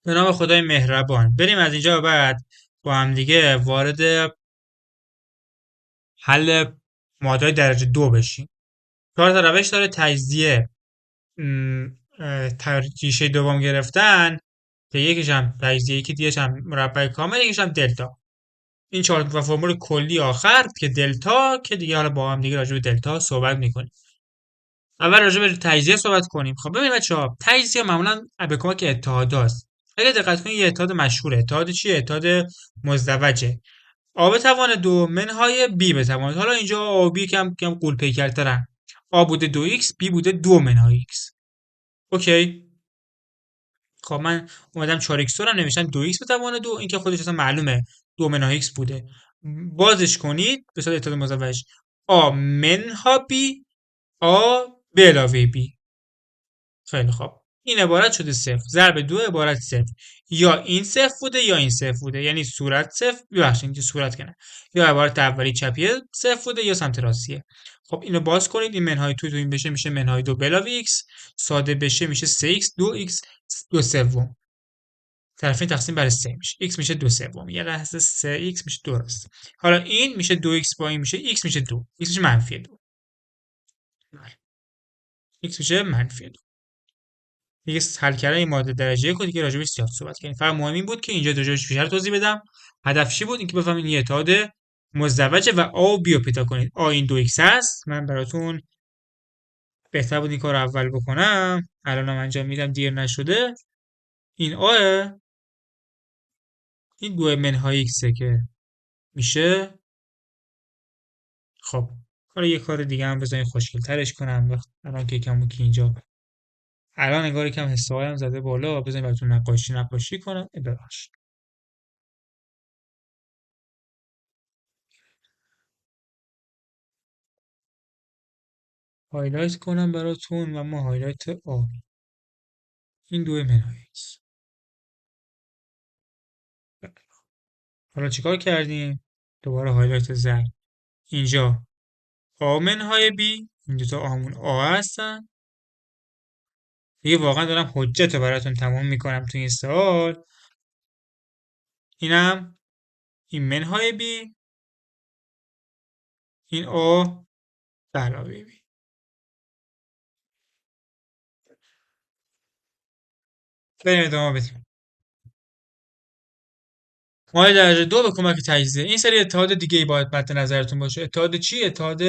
به نام خدای مهربان بریم از اینجا به بعد با هم دیگه وارد حل معادلات درجه دو بشیم. 4 تا روش داره تجزیه، ریشه دوم گرفتن که یکیش هم تجزیه، یکی دیگه‌ش هم مربع کامل، یکیش هم دلتا. این 4 تا فرمول کلی آخر که دلتا، که دیگه حالا با هم دیگه راجع به دلتا صحبت می‌کنیم. اول راجع به تجزیه صحبت کنیم. خب ببینید بچه‌ها، تجزیه معمولاً به کمک اتحاداست. اگه دقت کنید یه اتحاد مشهوره. اتحاد چیه؟ اتحاد مزدوجه. آ به توان دو منهای بی به توان. حالا اینجا آ و بی کم قول پیکرترن. آ بوده 2x، بی بوده 2 منهای x. اوکی. خب من اومدم 4x رو نوشتم 2x به توان دو، این که خودش اصلا معلومه 2 منهای x بوده. بازش کنید به صورت اتحاد مزدوج. آ منها بی، آ به علاوه بی. خیلی خوب. این عبارت شده صفر. ضرب دو عبارت صفر. یا این صفر بوده یا این صفر بوده. یعنی صورت صفر، ببخشید اینجا صورت کنه. یا عبارت اولی چپیه صفر بوده یا سمت راستیه. خب اینو باز کنید. این منهای تو این بشه میشه منهای دو بلاوی x. ساده بشه میشه 3x 2x 2 سوم. طرفین تقسیم بر 3 میشه. x میشه 2 سوم. یه لحظه 3x میشه 2 راست. حالا این میشه 2x با این میشه x میشه 2. x میشه منفی 2. x میشه منفی 2. دیگه حل کردن این معادله درجه یک رو دیگه راجعش زیاد صحبت کردیم. فقط مهم این بود که اینجا دو جاش بیشتر توضیح بدم. هدف چی بود؟ اینکه بفهمید این اتحاد مزدوجه و آ و بی رو پیدا کنید. آ این 2x هست. من براتون بهتر بود این کار رو اول بکنم. الانم انجام میدم دیر نشده. این آ، این 2 منهای x که میشه. خب حالا یه کار دیگه هم بذارین خوشگل ترش کنم. الان که که اینجا الان انگار یکم حسابم زده بالا. بذارین براتون نقاشی کنم. ببخشید. هایلایت کنم براتون و ما هایلایت آبی. این دو منهای x. حالا چیکار کردیم؟ دوباره هایلایت زرد. اینجا آ منهای بی، این دوتا آمون آ هستن. دیگه واقعا دارم حجت رو براتون تمام میکنم تو این سوال. اینم این منهای بی، این آ به علاوه بی. بریم ادامه بدیم. معادله درجه دو به کمک تجزیه. این سری اتحاد دیگه ای باید مد نظرتون باشه. اتحاد چی؟ اتحاد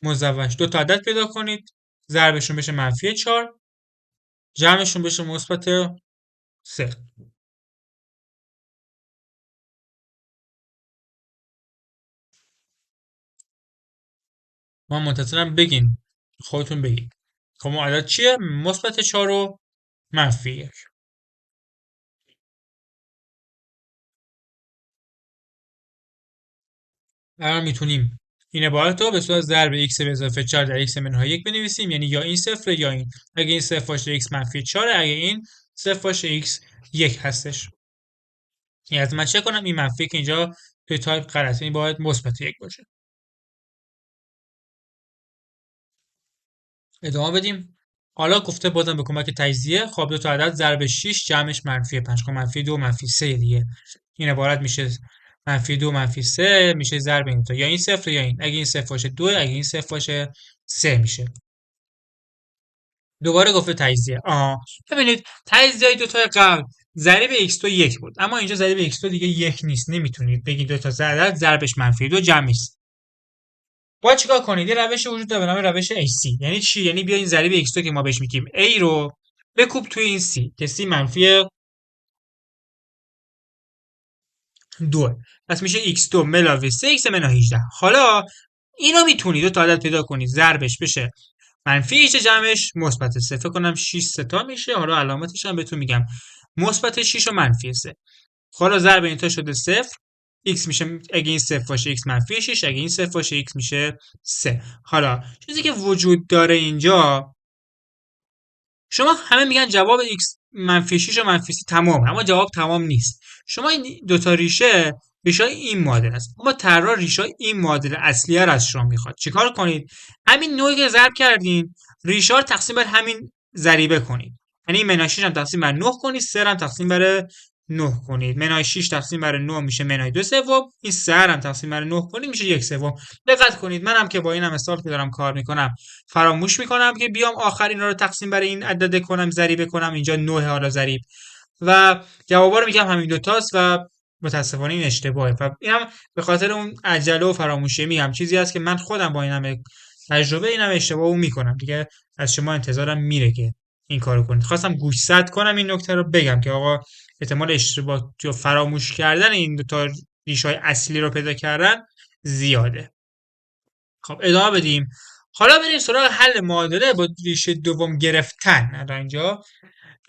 مزدوج. دو تا عدد پیدا کنید. ضربشون بشه منفی 4. جمعشون بشه مثبت 3. من منتظرم بگین. خودتون بگید. خب ما عدد چیه؟ مثبت 4 و منفی 1. الان میتونیم این عبارت رو به صورت ضرب x به اضافه 4 در x منهای 1 بنویسیم. یعنی یا این صفر یا این. اگه این صفر باشه x منفی 4، اگه این صفر باشه x 1 هستش. این از من چک کنم این منفی که اینجا توی تایپ غلطه. این باید مثبت 1 باشه. ادامه بدیم. حالا گفته بازم به کمک تجزیه. خب دو تا عدد ضرب 6 جمعش منفی 5. خب منفی 2 منفی 3 دیگه. این عبارت میشه منفی 2 منفی 3 میشه ضرب این دو تا. یا این صفر یا این. اگه این صفر باشه 2، اگه این صفر باشه 3 میشه. دوباره گفته تجزیه. ببینید تجزیه دو تا قبل ضریب x2 1 بود. اما اینجا ضریب x2 دیگه 1 نیست. نمیتونید بگید دو تا عدد ضربش منفی 2 جمعش. باید چیکار کنید؟ یه روش وجود داره به نام روش AC. یعنی چی؟ یعنی بیا این ضریب x2 که ما بهش میگیم A رو بکوب توی این C که C منفی 2. پس میشه x2 ملاوی 3x منهای 18. حالا اینو میتونید دو تا عدد پیدا کنید ضربش بشه منفی 18 جمعش مثبت 3. فکر کنم 6 ستا میشه. حالا علامتش هم بهتون میگم. مثبت 6 و منفی 3. حالا ضرب این تا شده 0. x میشه اگه این صفر باشه x منفی 6، اگه این صفر باشه x میشه 3. حالا چیزی که وجود داره اینجا، شما همه میگن جواب x منفی 6 و منفی 3 تمام، اما جواب تمام نیست. شما این دو تا ریشه این معادله است. اما طراح ریشه این معادله اصلیه را از شما میخواد. چیکار کنید؟ همین نوعی که ضرب کردین ریشه رو تقسیم بر همین ضریبه کنید. یعنی منهای 6 هم تقسیم بر 9 کنید، 3 هم تقسیم بر 9 کنید. منهای 6 تقسیم بر 9 میشه منهای 2/3. این 3 هم تقسیم بر 9 کنید میشه 1/3. دقت کنید منم که با این مثال که دارم کار میکنم فراموش میکنم که بیام آخر اینا رو تقسیم بر این عدد کنم، ضریب کنم. اینجا 9 حالا ضریب و جوابا رو میگم همین دو تاست و متاسفانه این اشتباهه. و اینم به خاطر اون عجله و فراموشی میگم، چیزی هست که من خودم با اینم تجربه اینم اشتباهو میکنم دیگه. از شما انتظارم میره که این کارو کنید. خواستم گوشزد کنم این نکته رو بگم که آقا احتمال اشتباه یا فراموش کردن این دو تا ریشه‌های اصلی رو پیدا کردن زیاده. خب ادامه بدیم. حالا بریم سراغ حل معادله با ریشه دوم گرفتن. الان اینجا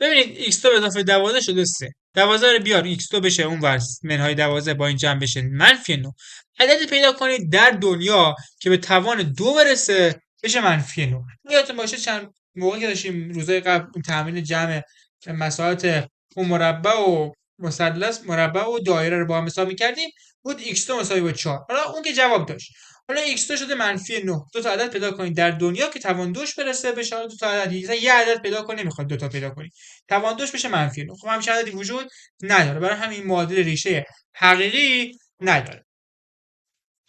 ببینید x2 به اضافه 12 شده 3. 12 رو بیار x2 بشه اون ور منهای 12 با این جمع بشه -9. عددی پیدا کنید در دنیا که به توان 2 برسه بشه -9. یادتون باشه چند موقعی که داشتیم روزای قبل اون تمرین جمع مساحت اون مربع و مثلث، مربع و دایره رو با هم حساب می‌کردیم بود x2 مساوی با 4. حالا اون که جواب داشت. حالا x2 شده -9. دو تا عدد پیدا کنید در دنیا که توان دوش برسه بشه. دو تا عدد یه عدد پیدا کنید، نمیخواد دو تا پیدا کنید، توان دوش بشه -9. خب همین عددی وجود نداره، برای همین معادل ریشه حقیقی نداره.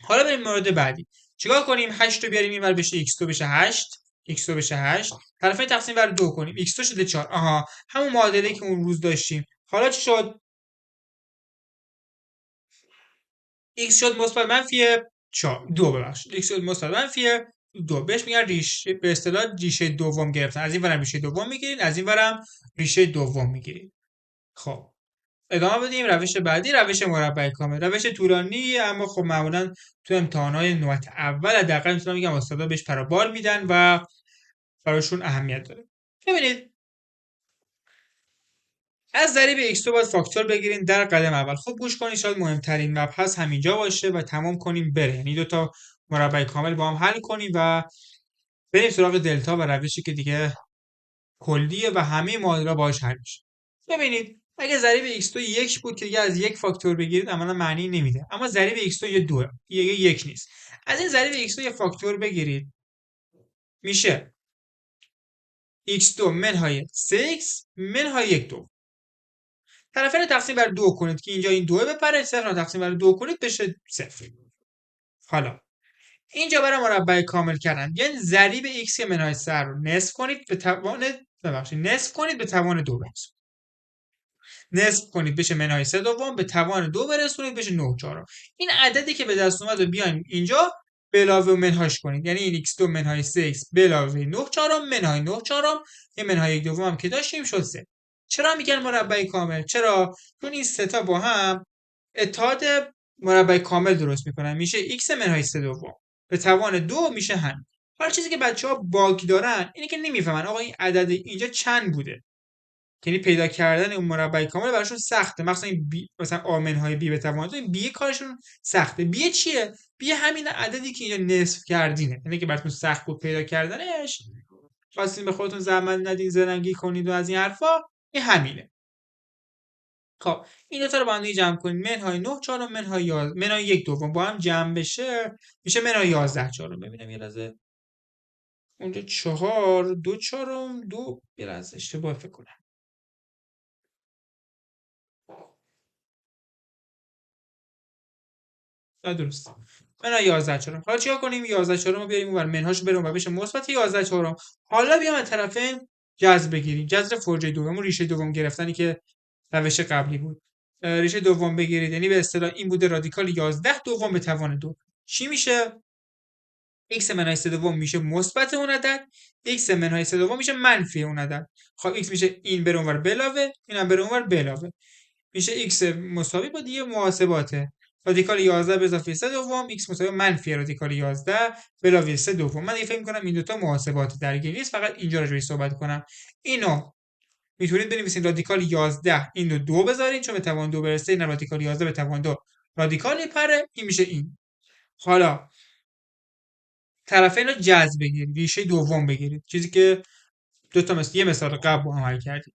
حالا بریم مورد بعدی. چیکار کنیم؟ 8 رو بیاریم اینور بشه x2 بشه 8. x2 بشه 8. طرفین تقسیم بر 2 کنیم. x2 شده 4. آها، همون معادله‌ای که اون روز داشتیم. حالا چی شد؟ x شد مثبت منفی 4 2 ببخشید. x شد مثبت منفی 2. بهش میگن ریشه، به اصطلاح ریشه دوم گرفتن. از این ورم ریشه دوم میگیرید، از این ورم ریشه دوم میگیرید. خب ادامه بدیم. روش بعدی روش مربع کامل. روش طولانی اما خب معمولا تو امتحانات نوبت اول حداقل میتونم بگم استادا بهش پرابال میدن و براشون اهمیت داره. ببینید از ضریب x2 باید فاکتور بگیریم در قدم اول. خب گوش کنید، شاید مهمترین مبحث همینجا باشه و تمام کنیم بره. یعنی دو تا مربع کامل با هم حل کنیم و بریم سراغ دلتا و روشی که دیگه کلیه و همه معادله‌ها باهاش حل میشه. ببینید اگه ضریب x2 1 بود که دیگه از یک فاکتور بگیرید عملا معنی نمیده، اما ضریب x2 یه 2 یه یک نیست. از این ضریب x2 یه فاکتور بگیرید میشه x2 منهای 3x منهای 1 2. طرفین تقسیم بر 2 کنید که اینجا این 2 بپره، 0 رو تقسیم بر 2 کنید بشه 0. حالا اینجا برای مربع کامل کردن یعنی ضریب x منهای 3 رو نصف کنید به توان نصف کنید به توان 2 برسونید. نصف کنید بشه منهای 3 دوم، به توان 2 برسونید بشه 9 4. این عددی که به دست اومد رو بیاین اینجا به علاوه و منهاش کنید. یعنی این x2 منهای 3x به علاوه 9 4 منهای 9 4 یه منهای 1 دوم هم که داشتیم شد 3. چرا میگن مربع کامل؟ چرا؟ چون این سه تا با هم اتحاد مربع کامل درست میکنن. میشه x منهای 3 دوم به توان 2 میشه هم. حالا چیزی که بچه‌ها باگ دارن اینه که نمیفهمن آقا این عدد اینجا چند بوده. یعنی پیدا کردن اون مربع کامل براشون سخته، مثلا این بی، مثلا آمنهای بی به توان 2 این بی کارشون سخته. بی چیه؟ بی همین عددی که اینجا نصف کردینه. یعنی که براتون سخت بود پیدا کردنش، خواستین به خودتون زحمت ندین زرنگی کنید و از این حرفا، این همینه. خب این دو تا رو با هم دیگه جمع کنید. منهای 9 4 منهای 11 منهای 1 دوم با هم جمع بشه میشه منهای 11 4. ببینم یه لحظه اونجا 4 2 4 2 یه لحظه اشتباه فکر کنم. درست. منهای 11 4. حالا چیکار کنیم؟ 11 4 رو بیاریم اونور منهاشو بریم و بشه مثبت 11 4. حالا بیام از طرفین جذر بگیریم. جذر فرجه دوم، ریشه دوم گرفتنی که روش قبلی بود. ریشه دوم بگیرید یعنی به اصطلاح این بوده رادیکال 11 دوم به توان 2. چی میشه؟ x منهای 3 دوم میشه مثبت اون عدد، x منهای 3 دوم میشه منفی اون عدد. خب x میشه این بره اونور بلاوه، اینم بره اونور بلاوه. میشه x مساوی با دیگه محاسباته. رادیکال 11 به اضافه 3 دوم x مساوی منفی رادیکال 11 به علاوه 3 دوم. من دیگه فکر می‌کنم این دو تا محاسبات درگیر نیست، فقط اینجا راجعش صحبت کنم. اینو میتونید بنویسید رادیکال 11 این رو 2 بذارید چون به توان 2 برسه. این رادیکال 11 به توان 2 رادیکال میپره، این میشه این. حالا طرفین رو جذر بگیرید، ریشه دوم بگیرید، چیزی که دو تا یه مثال قبل با هم حل کردیم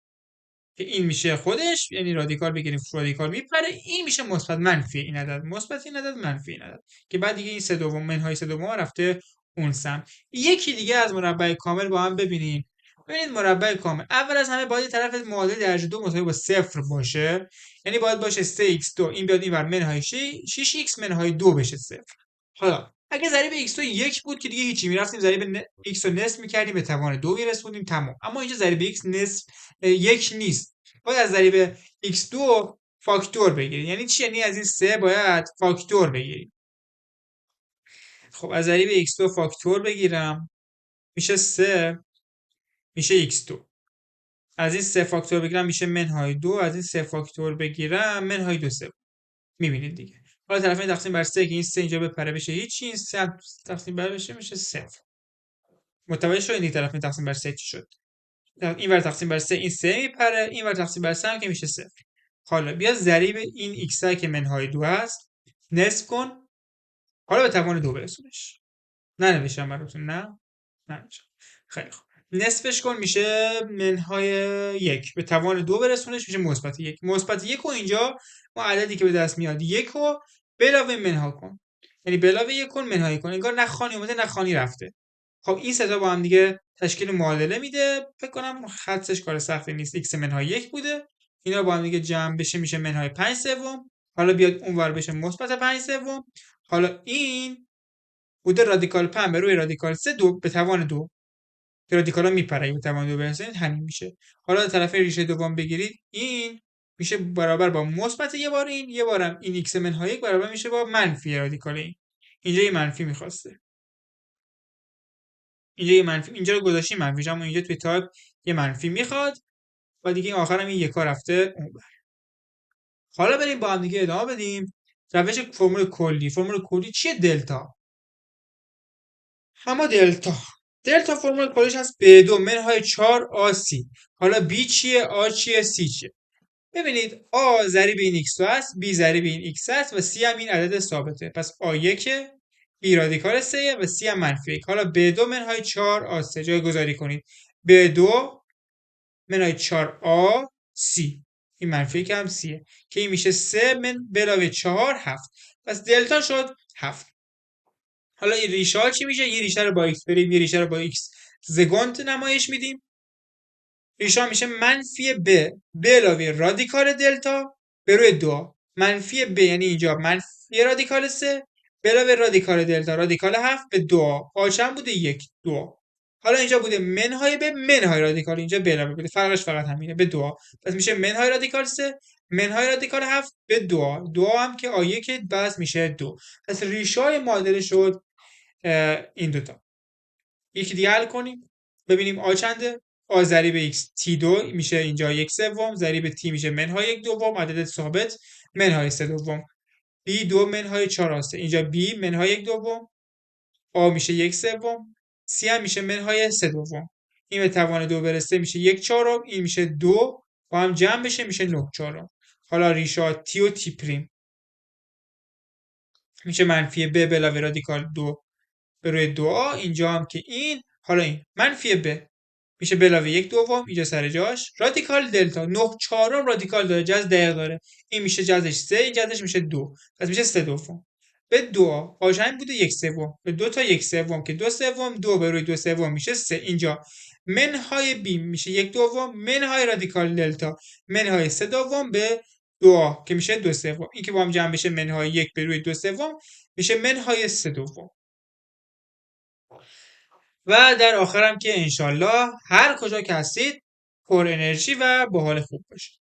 که این میشه خودش، یعنی رادیکال بگیریم رادیکال میپره، این میشه مثبت منفی این عدد، مثبت این عدد منفی این عدد، که بعد دیگه این 3 دوم منهای 3 دوم رفته اون سمت. یکی دیگه از مربع کامل با هم ببینیم. ببینید مربع کامل اول از همه باید طرف معادل درجه 2 مساوی با 0 باشه، یعنی باید باشه 3x2 این بیاد اینور منهای 6x منهای 2 بشه 0. حالا اگه ضریب x2 1 بود که دیگه هیچی، میرفتیم ضریب x رو نصف میکردیم به توان 2 میرسوندیم تمام. اما اینجا ضریب x نصف 1 نیست، باید از ضریب x2 فاکتور بگیریم. یعنی چی؟ یعنی از این 3 باید فاکتور بگیریم. خب از ضریب x2 فاکتور بگیرم میشه 3 میشه x2. از این 3 فاکتور بگیرم میشه منهای 2، از این 3 فاکتور بگیرم منهای 2 سوم. میبینید دیگه. حالا طرفین تقسیم بر 3 که این 3 اینجا بپره بشه هیچی، این 3 تقسیم بر بشه میشه 0. متوجه شدید این طرفین تقسیم بر 3 چی شد؟ این ور تقسیم بر 3 این 3 میپره، این ور تقسیم بر 3 هم که میشه 0. حالا بیا ضریب این x که منهای 2 هست نصف کن، حالا به توان 2 برسونش. ننوشتم براتون نه خیلی خوب. نصفش کن میشه منهای 1 به توان 2 برسونش میشه مثبت 1. مثبت 1 و اینجا ما عددی که به دست میاد 1 رو به علاوه منها کن، یعنی به علاوه 1 کن منهای کن، انگار نه خانی اومده نه خانی رفته. خب این سه تا با هم دیگه تشکیل معادله میده. فکر کنم خطش کار سختی نیست. x منهای 1 بوده، اینا با هم دیگه جمع بشه میشه منهای 5 سوم. حالا بیاد اونور بشه مثبت 5 سوم. حالا این بوده رادیکال 5 به روی رادیکال 3 2 به توان 2 که رادیکالا میپره به توان 2 برسونید همین میشه. حالا طرف ریشه دوم بگیرید این میشه برابر با مثبت یه بار این، یه بارم این x منهای 1 برابر میشه با منفی رادیکال این. اینجا یه منفی میخواسته، اینجا یه منفی، اینجا رو گذاشتیم منفی، اما اینجا توی تایپ یه منفی میخواد و دیگه آخرم این یکا رفته اونور. حالا بریم با هم دیگه ادامه بدیم. روش فرمول کلی. فرمول کلی چیه؟ دلتا. اما دلتا فرمول کلیش هست B2 منهای 4 AC. حالا B چیه؟ A چیه؟ C چیه؟ ببینید A ضریب این x هست، B ضریب این x هست و C هم این عدد ثابته. پس A1 B رادیکال 3 و C هم منفی 1. حالا B2 منهای 4 AC جای گذاری کنید. B2 منهای 4 AC این منفی که هم Cه که این میشه 3 من به علاوه 4 7. پس دلتا شد 7. حالا این ریشه ها چی میشه؟ یه ریشه رو با x بریم، یه ریشه رو با x زگانت نمایش میدیم. ریشه میشه منفی b به علاوه رادیکال دلتا به روی 2. منفی b یعنی اینجا منفی رادیکال 3 به علاوه رادیکال دلتا رادیکال 7 به 2. چند بوده؟ 1 2. حالا اینجا بوده منهای b منهای رادیکال، اینجا به علاوه بوده، فرقش فقط همینه به 2. پس میشه منهای رادیکال 3 منهای رادیکال 7 به 2. 2 هم که a1 بس میشه 2. پس ریشه های معادله شد این دوتا. یکی دیگه حل کنیم ببینیم آ چنده. آ ضریب x t2 میشه اینجا 1 سوم، ضریب t میشه منهای 1 دوم، عدد ثابت منهای 3 دوم. b2 منهای 4 آ3 اینجا b منهای 1 دوم، آ میشه 1 سوم، c هم میشه منهای 3 دوم. این به توان 2 برسه میشه 1 چهارم، این میشه 2 با هم جمع بشه میشه 9 چهارم. حالا ریشه t و t پریم میشه منفی b به علاوه رادیکال 2 به روی 2a. اینجا هم که این، حالا این منفی b میشه به علاوه 1 دوم اینجا سر جاش رادیکال دلتا 9 چهارم رادیکال داره، جذر دقیق داره، این میشه جذرش 3 این جذرش میشه 2 پس میشه 3 دوم به 2 آشنگ بوده 1 سوم به 2 تا 1 سوم که 2 سوم 2 به روی 2 سوم میشه 3. اینجا منهای b میشه 1 دوم منهای رادیکال دلتا منهای 3 دوم به 2 که میشه 2 سوم. این که با هم جمع بشه منهای 1 به روی 2 سوم میشه منهای 3 دوم. و در آخرم که انشالله هر کجا که هستید پر انرژی و با حال خوب باشید.